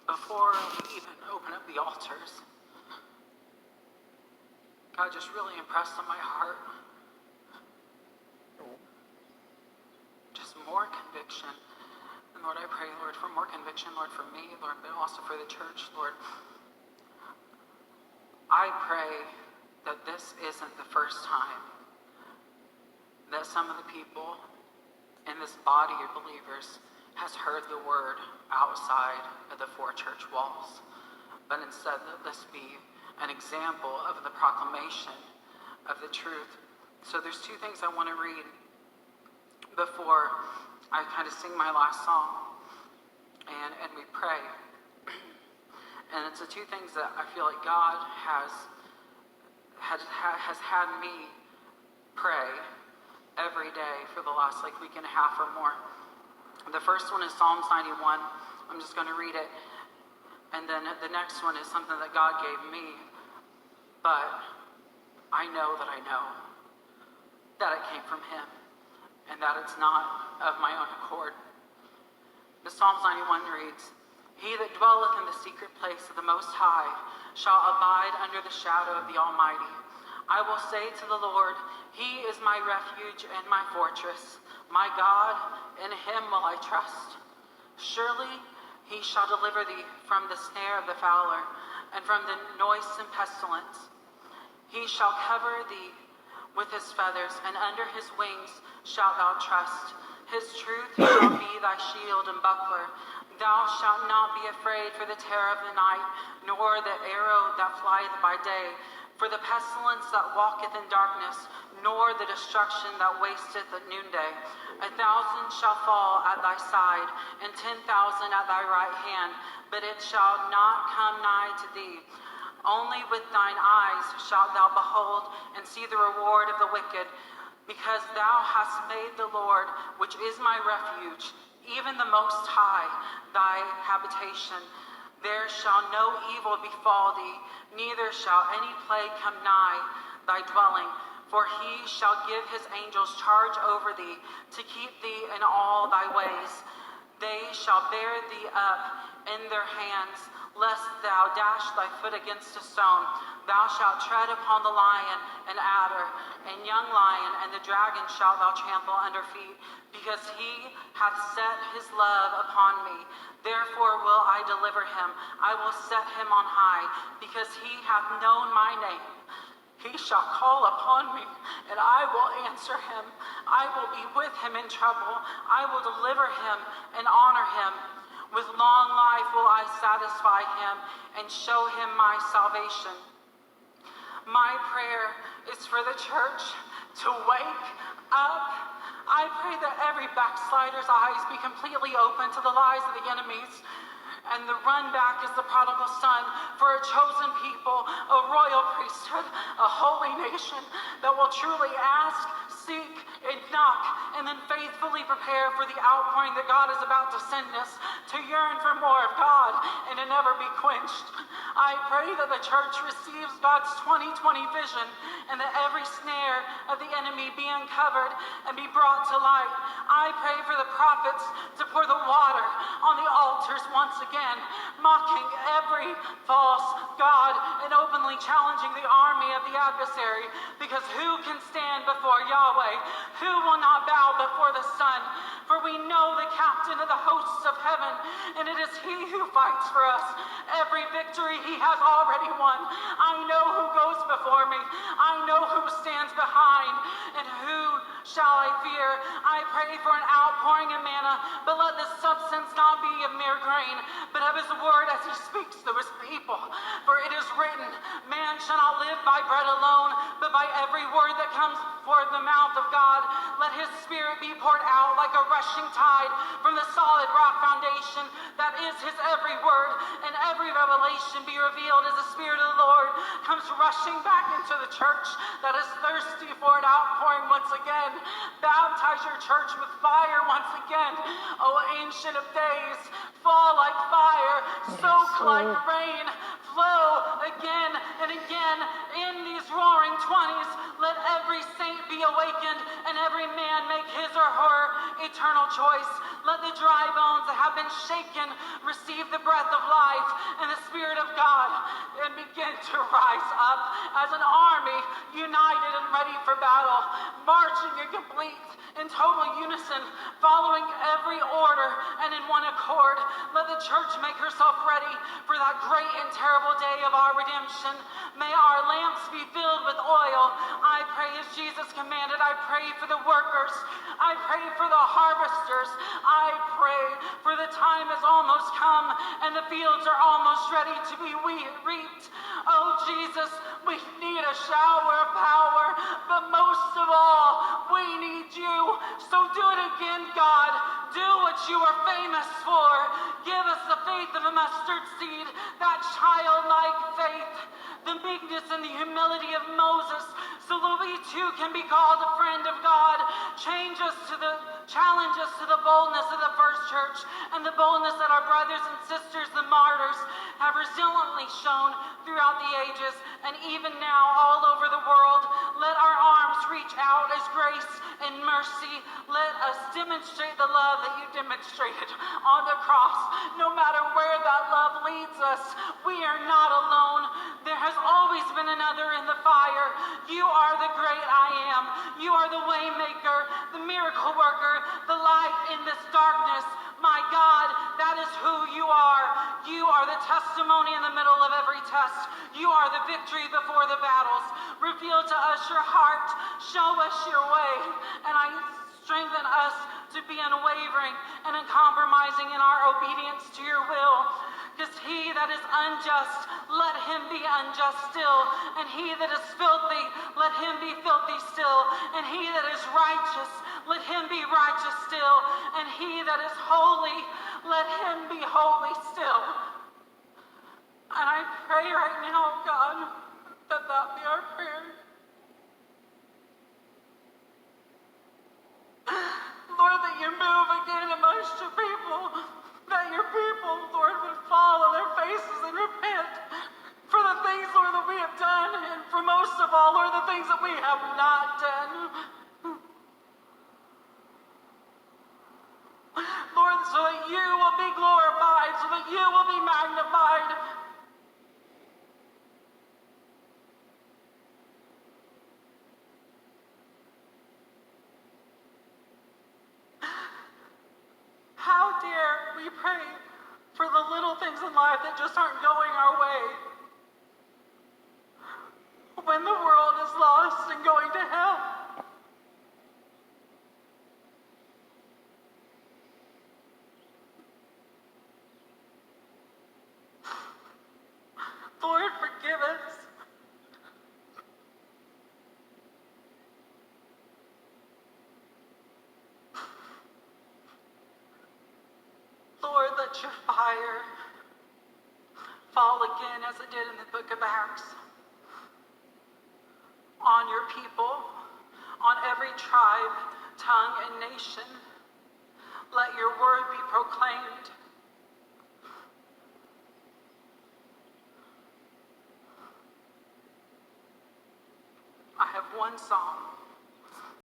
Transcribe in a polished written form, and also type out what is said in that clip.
before we even open up the altars, God just really impressed on my heart just more conviction. And Lord, I pray, Lord, for more conviction, Lord, for me, Lord, but also for the church, Lord. I pray that this isn't the first time that some of the people in this body of believers has heard the word outside of the four church walls, but instead let this be an example of the proclamation of the truth. So there's two things I want to read before I kind of sing my last song and we pray. And it's the two things that I feel like God has had me pray every day for the last week and a half or more. The first one is Psalms 91. I'm just going to read it. And then the next one is something that God gave me, but I know that it came from him and that it's not of my own accord. The Psalms 91 reads, "He that dwelleth in the secret place of the Most High shall abide under the shadow of the Almighty. I will say to the Lord, He is my refuge and my fortress. My God, in him will I trust. Surely he shall deliver thee from the snare of the fowler and from the noisome pestilence. He shall cover thee with his feathers, and under his wings shalt thou trust. His truth shall be thy shield and buckler. Thou shalt not be afraid for the terror of the night, nor the arrow that flieth by day, for the pestilence that walketh in darkness, nor the destruction that wasteth at noonday. 1,000 shall fall at thy side, and 10,000 at thy right hand, but it shall not come nigh to thee. Only with thine eyes shalt thou behold and see the reward of the wicked, because thou hast made the Lord, which is my refuge, even the Most High, thy habitation. There shall no evil befall thee, neither shall any plague come nigh thy dwelling. For he shall give his angels charge over thee, to keep thee in all thy ways. They shall bear thee up in their hands, lest thou dash thy foot against a stone. Thou shalt tread upon the lion and adder, and young lion, and the dragon shalt thou trample under feet, because he hath set his love upon me. Therefore will I deliver him. I will set him on high, because he hath known my name. He shall call upon me, and I will answer him. I will be with him in trouble. I will deliver him and honor him. With long life will I satisfy him and show him my salvation." My prayer is for the church to wake up. I pray that every backslider's eyes be completely open to the lies of the enemies, and the run back is the prodigal son, for a chosen people, a royal priesthood, a holy nation that will truly ask, seek, and knock, and then faithfully prepare for the outpouring that God is about to send us, to yearn for more of God and to never be quenched. I pray that the church receives God's 2020 vision, and that every snare of the enemy be uncovered and be brought to light. I pray for the prophets to pour the water on the altars once again, mocking every false god and openly challenging the army of the adversary, because who can stand before Yahweh? Who will not bow before the Son? For we know the captain of the hosts of heaven, and it is he who fights for us. Every victory he has already won. I know who goes before me. I know who stands behind, and who shall I fear? I pray for an outpouring of manna, but let this substance not be of mere grain, but of his word as he speaks to his people. For it is written, man shall not live by bread alone, but by every word that comes forth the mouth of God. Let his spirit be poured out like a rushing tide from the solid rock foundation that is his every word, and every revelation be revealed as the Spirit of the Lord comes rushing back into the church that is thirsty for an outpouring once again. Baptize your church with fire once again, O Ancient of Days. Fall like fire, soak like rain, flow again and again in these roaring 20s. Let every saint be awakened and every man make his or her eternal choice. Let the dry bones that have been shaken receive the breath of life and the Spirit of God and begin to rise up as an army united and ready for battle, marching in complete in total unison, following every order and in one accord. Let the church make herself ready for that great and terrible day of our redemption. May our lamps be filled with oil. I pray as Jesus commanded. I pray for the workers. I pray for the harvesters. I pray for the time has almost come and the fields are almost ready to be reaped. Oh Jesus, we need a shower of power, but most of all, we need you. So do it again, God. Do what you are famous for. Give us the faith of a mustard seed, that childlike faith, the meekness and the humility of Moses, so that we too can be called a friend of God. Challenge us to the boldness of the first church and the boldness that our brothers and sisters, the martyrs, have resiliently shown throughout the ages and even now all over the world. Let our arms reach out as grace and mercy. Let us demonstrate the love that you demonstrated on the cross. No matter where that love leads us, we are not alone. There has always been another in the fire. You are the great I am. You are the way maker, the miracle worker, the light in this darkness. My God, that is who you are. You are the testimony in the middle of every test. You are the victory before the battles. Reveal to us your heart. Show us your way. And I strengthen us to be unwavering and uncompromising in our obedience to your will. Because he that is unjust, let him be unjust still. And he that is filthy, let him be filthy still. And he that is righteous, let him be righteous still. And he that is holy, let him be holy still. And I pray right now, God, that be our prayer. Lord, that you move again amongst your people. That your people, Lord, would fall on their faces and repent for the things, Lord, that we have done, and for most of all, Lord, the things that we have not done. Lord, so that you will be glorified, so that you will be magnified. How dare we pray for the little things in life that just aren't going our way when the world is lost and going to hell? Lord, forgive us. Lord, let your fire fall again as it did in the book of Acts on your people, on every tribe, tongue, and nation. Let your word be proclaimed. I have one song.